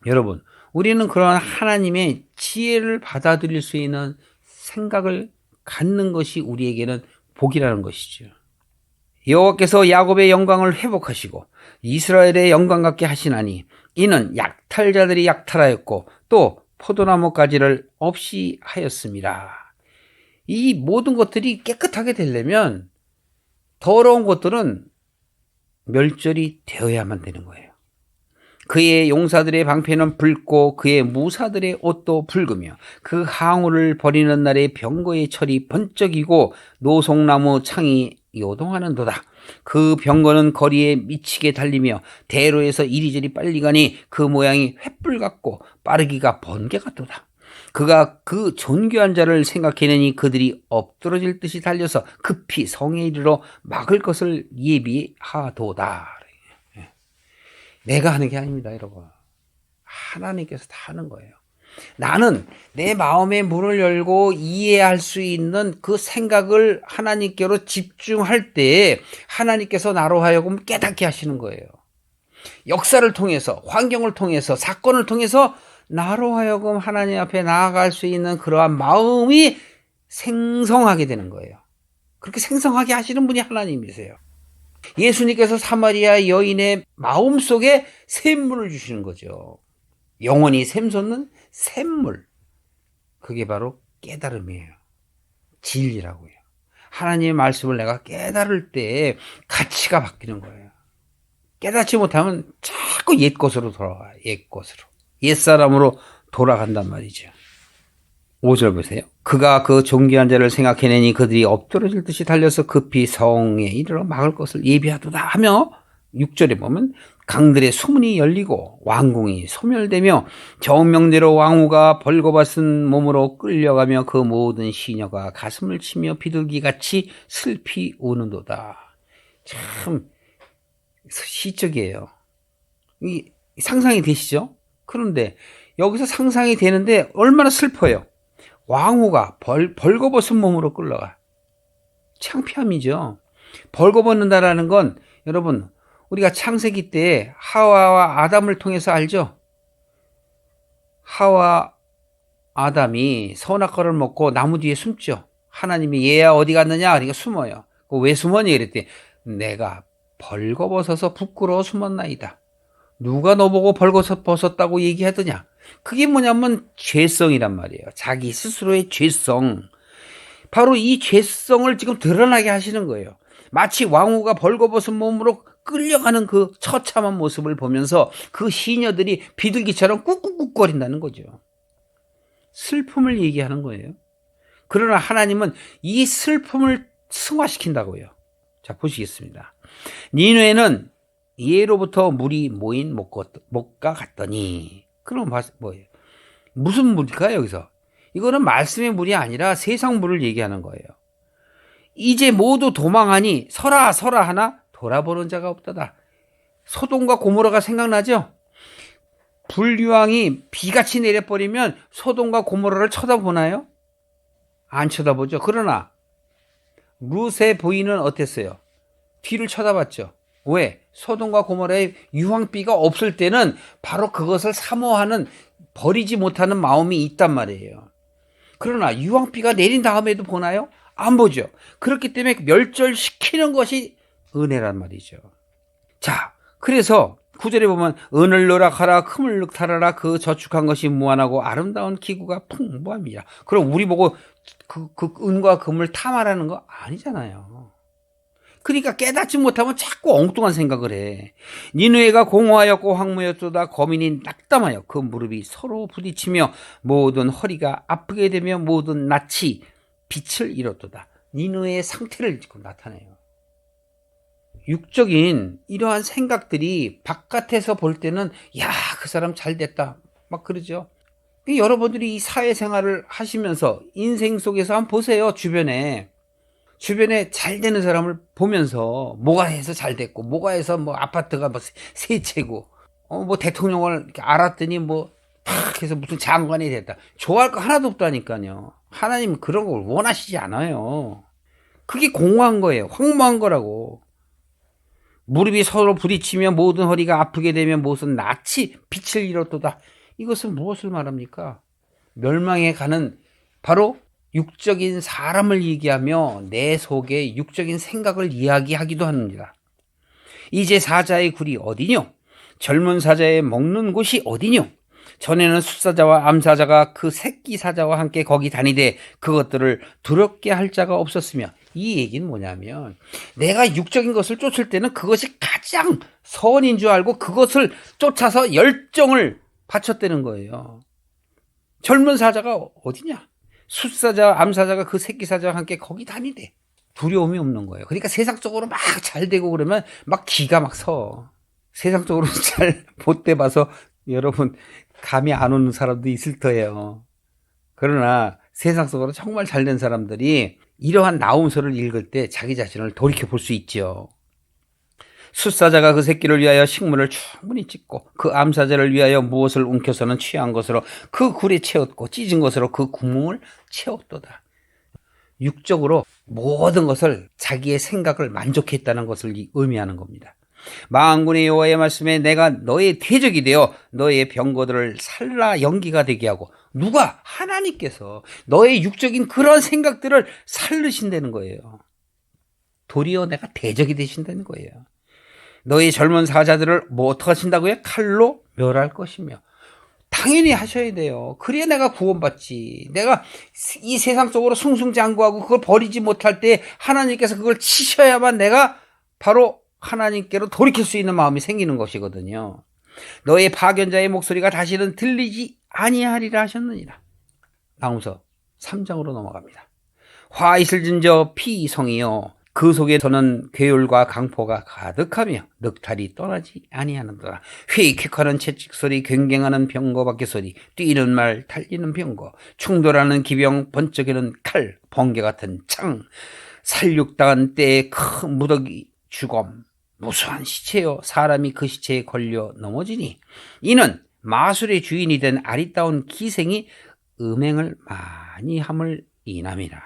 여러분, 우리는 그런 하나님의 지혜를 받아들일 수 있는 생각을 갖는 것이 우리에게는 복이라는 것이죠. 여호와께서 야곱의 영광을 회복하시고 이스라엘의 영광 같게 하시나니 이는 약탈자들이 약탈하였고 또 포도나무 가지를 없이 하였습니다. 이 모든 것들이 깨끗하게 되려면 더러운 것들은 멸절이 되어야만 되는 거예요. 그의 용사들의 방패는 붉고 그의 무사들의 옷도 붉으며 그 항우를 버리는 날에 병거의 철이 번쩍이고 노송나무 창이 요동하는도다. 그 병거는 거리에 미치게 달리며 대로에서 이리저리 빨리 가니 그 모양이 횃불 같고 빠르기가 번개 같도다. 그가 그 존귀한 자를 생각해내니 그들이 엎드러질 듯이 달려서 급히 성에 이르러 막을 것을 예비하도다. 내가 하는 게 아닙니다, 여러분. 하나님께서 다 하는 거예요. 나는 내 마음의 문을 열고 이해할 수 있는 그 생각을 하나님께로 집중할 때 하나님께서 나로 하여금 깨닫게 하시는 거예요. 역사를 통해서, 환경을 통해서, 사건을 통해서 나로 하여금 하나님 앞에 나아갈 수 있는 그러한 마음이 생성하게 되는 거예요. 그렇게 생성하게 하시는 분이 하나님이세요. 예수님께서 사마리아 여인의 마음속에 샘물을 주시는 거죠. 영원히 샘솟는 샘물. 그게 바로 깨달음이에요. 진리라고요. 하나님의 말씀을 내가 깨달을 때 가치가 바뀌는 거예요. 깨닫지 못하면 자꾸 옛 것으로 돌아와요. 옛 것으로. 옛사람으로 돌아간단 말이죠. 5절 보세요. 그가 그 존귀한 자를 생각해내니 그들이 엎드러질 듯이 달려서 급히 성에 이르러 막을 것을 예비하도다 하며 6절에 보면 강들의 수문이 열리고 왕궁이 소멸되며 정명대로 왕후가 벌거벗은 몸으로 끌려가며 그 모든 시녀가 가슴을 치며 비둘기같이 슬피 우는도다. 참 시적이에요. 이 상상이 되시죠? 그런데 여기서 상상이 되는데 얼마나 슬퍼요. 왕후가 벌거벗은 몸으로 끌러가. 창피함이죠. 벌거벗는다라는 건 여러분 우리가 창세기 때 하와와 아담을 통해서 알죠. 하와 아담이 선악과를 먹고 나무 뒤에 숨죠. 하나님이 얘야 어디 갔느냐? 그러니까 숨어요. 왜 숨었니? 그랬더니 내가 벌거벗어서 부끄러워 숨었나이다. 누가 너 보고 벌거벗었다고 얘기하더냐? 그게 뭐냐면 죄성이란 말이에요. 자기 스스로의 죄성. 바로 이 죄성을 지금 드러나게 하시는 거예요. 마치 왕후가 벌거벗은 몸으로 끌려가는 그 처참한 모습을 보면서 그 시녀들이 비둘기처럼 꾹꾹꾹거린다는 거죠. 슬픔을 얘기하는 거예요. 그러나 하나님은 이 슬픔을 승화시킨다고요. 자, 보시겠습니다. 니누에는 예로부터 물이 모인 목과 같더니, 그럼 뭐예요? 무슨 물일까요, 여기서? 이거는 말씀의 물이 아니라 세상 물을 얘기하는 거예요. 이제 모두 도망하니 서라 서라 하나 돌아보는 자가 없다다. 소돔과 고모라가 생각나죠? 불유황이 비같이 내려버리면 소돔과 고모라를 쳐다보나요? 안 쳐다보죠. 그러나 룻의 부인은 어땠어요? 뒤를 쳐다봤죠. 왜? 소돔과 고모라의 유황비가 없을 때는 바로 그것을 사모하는, 버리지 못하는 마음이 있단 말이에요. 그러나 유황비가 내린 다음에도 보나요? 안 보죠. 그렇기 때문에 멸절시키는 것이 은혜란 말이죠. 자, 그래서 9절에 보면 은을 노락하라 금을 늑탈하라 그 저축한 것이 무한하고 아름다운 기구가 풍부합니다. 그럼 우리 보고 그 은과 금을 탐하라는 거 아니잖아요. 그러니까 깨닫지 못하면 자꾸 엉뚱한 생각을 해. 니느웨가 공허하였고 황무였도다. 거민이 낙담하여 그 무릎이 서로 부딪히며 모든 허리가 아프게 되며 모든 낯이 빛을 잃었도다. 니느웨의 상태를 지금 나타내요. 육적인 이러한 생각들이 바깥에서 볼 때는 야, 그 사람 잘 됐다 막 그러죠. 여러분들이 이 사회생활을 하시면서 인생 속에서 한번 보세요. 주변에 잘 되는 사람을 보면서 뭐가 해서 잘 됐고 뭐가 해서 뭐 아파트가 뭐 세 채고 뭐 대통령을 알았더니 뭐 탁 해서 무슨 장관이 됐다. 좋아할 거 하나도 없다니까요. 하나님은 그런 걸 원하시지 않아요. 그게 공허한 거예요. 황무한 거라고. 무릎이 서로 부딪히며 모든 허리가 아프게 되면 모든 낯이 빛을 잃었도다. 이것은 무엇을 말합니까? 멸망에 가는 바로 육적인 사람을 얘기하며 내 속에 육적인 생각을 이야기하기도 합니다. 이제 사자의 굴이 어디뇨? 젊은 사자의 먹는 곳이 어디뇨? 전에는 숫사자와 암사자가 그 새끼 사자와 함께 거기 다니되 그것들을 두렵게 할 자가 없었으며, 이 얘기는 뭐냐면 내가 육적인 것을 쫓을 때는 그것이 가장 선인 줄 알고 그것을 쫓아서 열정을 바쳤다는 거예요. 젊은 사자가 어디냐? 숫사자, 암사자가 그 새끼 사자와 함께 거기 다니대. 두려움이 없는 거예요. 그러니까 세상적으로 막 잘 되고 그러면 막 기가 막 서. 세상적으로 잘 못돼 봐서 여러분 감이 안 오는 사람도 있을 터예요. 그러나 세상적으로 정말 잘된 사람들이 이러한 나홈서를 읽을 때 자기 자신을 돌이켜 볼 수 있죠. 숫사자가 그 새끼를 위하여 식물을 충분히 찢고 그 암사자를 위하여 무엇을 움켜서는 취한 것으로 그 굴에 채웠고 찢은 것으로 그 구멍을 채웠도다. 육적으로 모든 것을 자기의 생각을 만족했다는 것을 의미하는 겁니다. 만군의 여호와의 말씀에 내가 너의 대적이 되어 너의 병거들을 살라 연기가 되게 하고, 누가? 하나님께서 너의 육적인 그런 생각들을 살르신다는 거예요. 도리어 내가 대적이 되신다는 거예요. 너희 젊은 사자들을 뭐 어떻게 하신다고요? 칼로 멸할 것이며. 당연히 하셔야 돼요. 그래야 내가 구원받지. 내가 이 세상 속으로 숭숭장구하고 그걸 버리지 못할 때 하나님께서 그걸 치셔야만 내가 바로 하나님께로 돌이킬 수 있는 마음이 생기는 것이거든요. 너의 파견자의 목소리가 다시는 들리지 아니하리라 하셨느니라. 나홈서 3장으로 넘어갑니다. 화 있을진저 피성이여 그 속에 저는 괴율과 강포가 가득하며 늑탈이 떠나지 아니하는도다. 휘익휘하는 채찍소리, 굉갱하는 병거 바퀴소리, 뛰는 말, 달리는 병거, 충돌하는 기병, 번쩍이는 칼, 번개 같은 창, 살육당한 때의 큰 무더기 주검, 무수한 시체요 사람이 그 시체에 걸려 넘어지니 이는 마술의 주인이 된 아리따운 기생이 음행을 많이 함을 인함이라.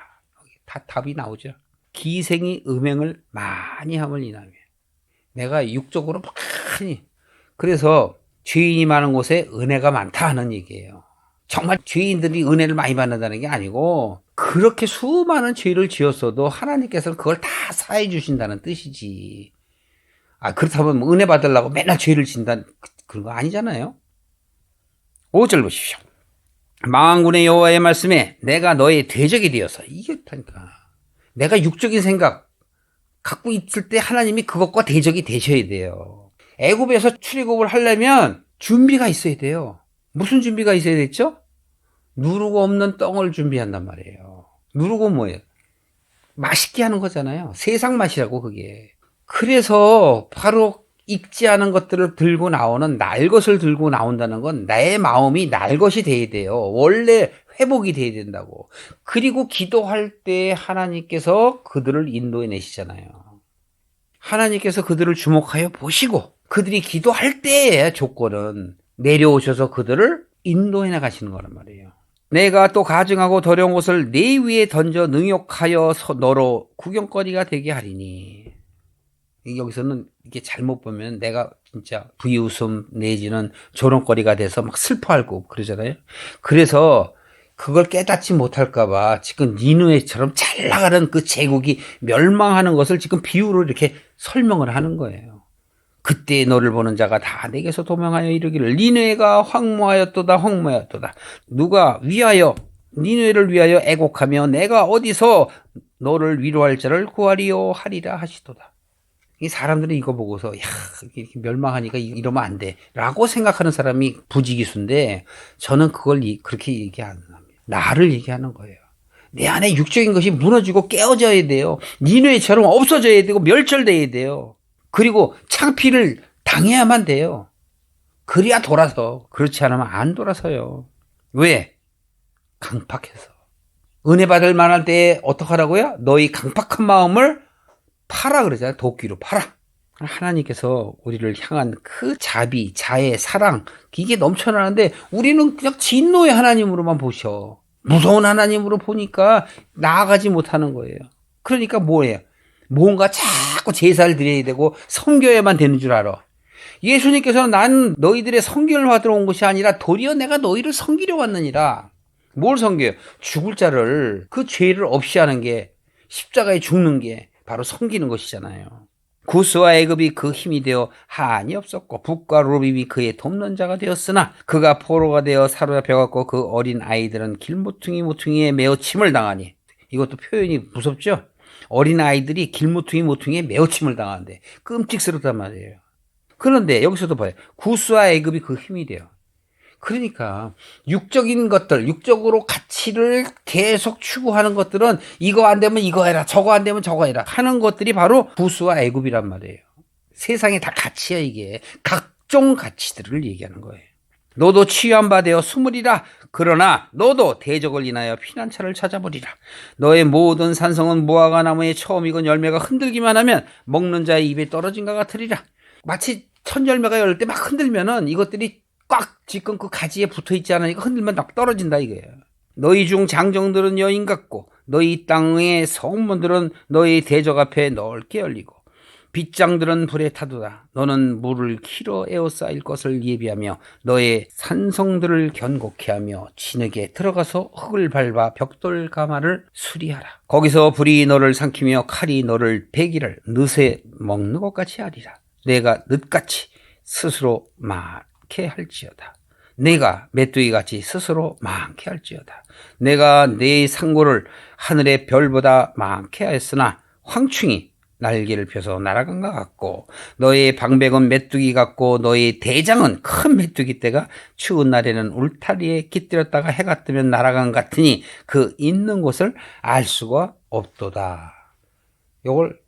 다 답이 나오죠. 기생이 음행을 많이 함을 인함이야. 내가 육적으로 많이. 그래서 죄인이 많은 곳에 은혜가 많다 하는 얘기예요. 정말 죄인들이 은혜를 많이 받는다는 게 아니고 그렇게 수많은 죄를 지었어도 하나님께서는 그걸 다 사해 주신다는 뜻이지. 그렇다면 뭐 은혜 받으려고 맨날 죄를 진다는 그런 거 아니잖아요. 5절 보십시오. 만군의 여호와의 말씀에 내가 너의 대적이 되어서 이게 그러니까 내가 육적인 생각 갖고 있을 때 하나님이 그것과 대적이 되셔야 돼요. 애굽에서 출애굽을 하려면 준비가 있어야 돼요. 무슨 준비가 있어야 됐죠? 누르고 없는 떡을 준비한단 말이에요. 누르고 뭐예요? 맛있게 하는 거잖아요. 세상 맛이라고 그게. 그래서 바로 익지 않은 것들을 들고 나오는 날 것을 들고 나온다는 건 나의 마음이 날 것이 돼야 돼요. 원래 회복이 돼야 된다고. 그리고 기도할 때 하나님께서 그들을 인도해 내시잖아요. 하나님께서 그들을 주목하여 보시고 그들이 기도할 때의 조건은 내려오셔서 그들을 인도해 나가시는 거란 말이에요. 내가 또 가증하고 더러운 것을 내 위에 던져 능욕하여 너로 구경거리가 되게 하리니. 여기서는 이게 잘못 보면 내가 진짜 부이웃음 내지는 조롱거리가 돼서 막 슬퍼하고 그러잖아요. 그래서 그걸 깨닫지 못할까봐 지금 니느웨처럼 잘 나가는 그 제국이 멸망하는 것을 지금 비유로 이렇게 설명을 하는 거예요. 그때 너를 보는 자가 다 내게서 도망하여 이르기를 니느웨가 황무하였도다. 누가 위하여 니느웨를 위하여 애곡하며 내가 어디서 너를 위로할 자를 구하리요 하리라 하시도다. 이 사람들은 이거 보고서 이렇게 멸망하니까 이러면 안 돼 라고 생각하는 사람이 부지기수인데 저는 그걸 그렇게 얘기 안 합니다. 나를 얘기하는 거예요. 내 안에 육적인 것이 무너지고 깨어져야 돼요. 니느웨처럼 없어져야 되고 멸절돼야 돼요. 그리고 창피를 당해야만 돼요. 그래야 돌아서. 그렇지 않으면 안 돌아서요. 왜? 강팍해서. 은혜 받을 만할 때 어떡하라고요? 너희 강팍한 마음을 팔아 그러잖아요. 도끼로 팔아. 하나님께서 우리를 향한 그 자비, 자애, 사랑 이게 넘쳐나는데 우리는 그냥 진노의 하나님으로만 보셔. 무서운 하나님으로 보니까 나아가지 못하는 거예요. 그러니까 뭐예요? 뭔가 자꾸 제사를 드려야 되고 섬겨야만 되는 줄 알아. 예수님께서는 난 너희들의 섬김을 받으러 온 것이 아니라 도리어 내가 너희를 섬기려 왔느니라. 뭘 섬겨요? 죽을 자를 그 죄를 없이 하는 게 십자가에 죽는 게 바로 섬기는 것이잖아요. 구스와 애굽이 그 힘이 되어 한이 없었고 북과 루빔이 그의 돕는 자가 되었으나 그가 포로가 되어 사로잡혀갔고 그 어린 아이들은 길모퉁이에 매어 침을 당하니. 이것도 표현이 무섭죠? 어린 아이들이 길모퉁이에 매어 침을 당하는데 끔찍스럽단 말이에요. 그런데 여기서도 봐요. 구스와 애굽이 그 힘이 돼요. 그러니까 육적인 것들, 육적으로 가치를 계속 추구하는 것들은 이거 안 되면 이거 해라, 저거 안 되면 저거 해라 하는 것들이 바로 구스와 애굽이란 말이에요. 세상에 다 가치야 이게. 각종 가치들을 얘기하는 거예요. 너도 취한 바 되어 숨으리라. 그러나 너도 대적을 인하여 피난처를 찾아보리라. 너의 모든 산성은 무화과 나무의 처음 익은 열매가 흔들기만 하면 먹는 자의 입에 떨어진 것 같으리라. 마치 첫 열매가 열릴 때 막 흔들면은 이것들이 꽉 지금 그 가지에 붙어있지 않으니까 흔들면 막 떨어진다 이거예요. 너희 중 장정들은 여인 같고 너희 땅의 성문들은 너희 대적 앞에 넓게 열리고 빗장들은 불에 타도다. 너는 물을 키로 에워싸일 것을 예비하며 너의 산성들을 견고케 하며 진흙에 들어가서 흙을 밟아 벽돌 가마를 수리하라. 거기서 불이 너를 삼키며 칼이 너를 베기를 늦에 먹는 것 같이 하리라. 내가 늦같이 스스로 많게 할지어다. 내가 메뚜기같이 스스로 많게 할지어다. 내가 내 상고를 하늘의 별보다 많게 하였으나 황충이 날개를 펴서 날아간 것 같고 너의 방백은 메뚜기 같고 너의 대장은 큰 메뚜기 떼가 추운 날에는 울타리에 깃들였다가 해가 뜨면 날아간 것 같으니 그 있는 곳을 알 수가 없도다. 이걸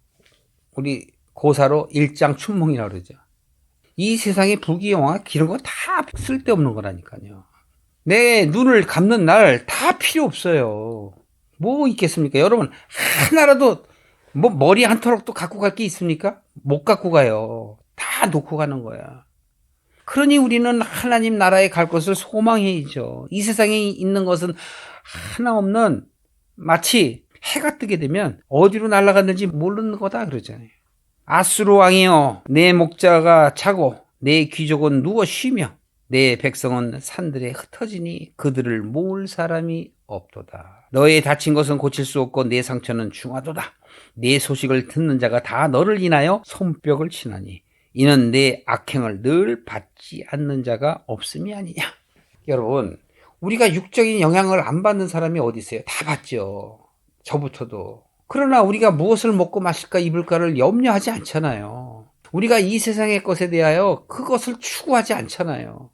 우리 고사로 일장춘몽이라고 그러죠. 이 세상에 부귀영화 이런 거 다 쓸데없는 거라니까요. 내 눈을 감는 날 다 필요 없어요. 뭐 있겠습니까? 여러분 하나라도 뭐 머리 한 털럭도 갖고 갈 게 있습니까? 못 갖고 가요. 다 놓고 가는 거야. 그러니 우리는 하나님 나라에 갈 것을 소망해야죠. 이 세상에 있는 것은 하나 없는, 마치 해가 뜨게 되면 어디로 날아갔는지 모르는 거다 그러잖아요. 아수르 왕이여, 내 목자가 자고 내 귀족은 누워 쉬며 내 백성은 산들에 흩어지니 그들을 모을 사람이 없도다. 너의 다친 것은 고칠 수 없고 내 상처는 중하도다. 내 소식을 듣는 자가 다 너를 인하여 손뼉을 치나니 이는 내 악행을 늘 받지 않는 자가 없음이 아니냐. 여러분, 우리가 육적인 영향을 안 받는 사람이 어디 있어요? 다 받죠. 저부터도. 그러나 우리가 무엇을 먹고 마실까 입을까를 염려하지 않잖아요. 우리가 이 세상의 것에 대하여 그것을 추구하지 않잖아요.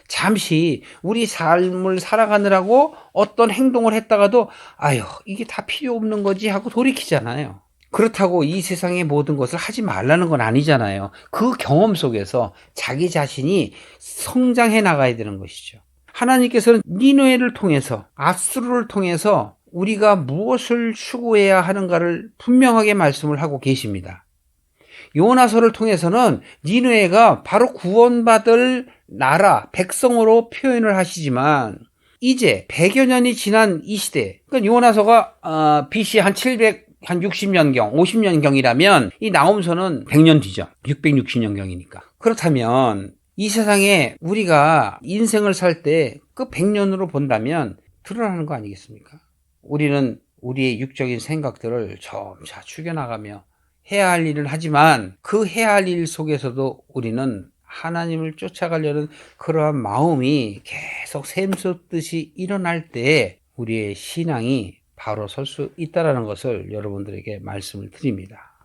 잠시 우리 삶을 살아가느라고 어떤 행동을 했다가도 아유, 이게 다 필요 없는 거지 하고 돌이키잖아요. 그렇다고 이 세상의 모든 것을 하지 말라는 건 아니잖아요. 그 경험 속에서 자기 자신이 성장해 나가야 되는 것이죠. 하나님께서는 니느웨를 통해서, 아수르를 통해서 우리가 무엇을 추구해야 하는가를 분명하게 말씀을 하고 계십니다. 요나서를 통해서는 니느웨가 바로 구원받을 나라, 백성으로 표현을 하시지만 이제 100여 년이 지난 이 시대, 그러니까 요나서가 BC 한 60년경, 50년경이라면 이 나홈서는 100년 뒤죠. 660년경이니까. 그렇다면 이 세상에 우리가 인생을 살 때 그 100년으로 본다면 드러나는 거 아니겠습니까? 우리는 우리의 육적인 생각들을 점차 죽여나가며 해야 할 일을 하지만 그 해야 할 일 속에서도 우리는 하나님을 쫓아가려는 그러한 마음이 계속 샘솟듯이 일어날 때 우리의 신앙이 바로 설 수 있다는 것을 여러분들에게 말씀을 드립니다.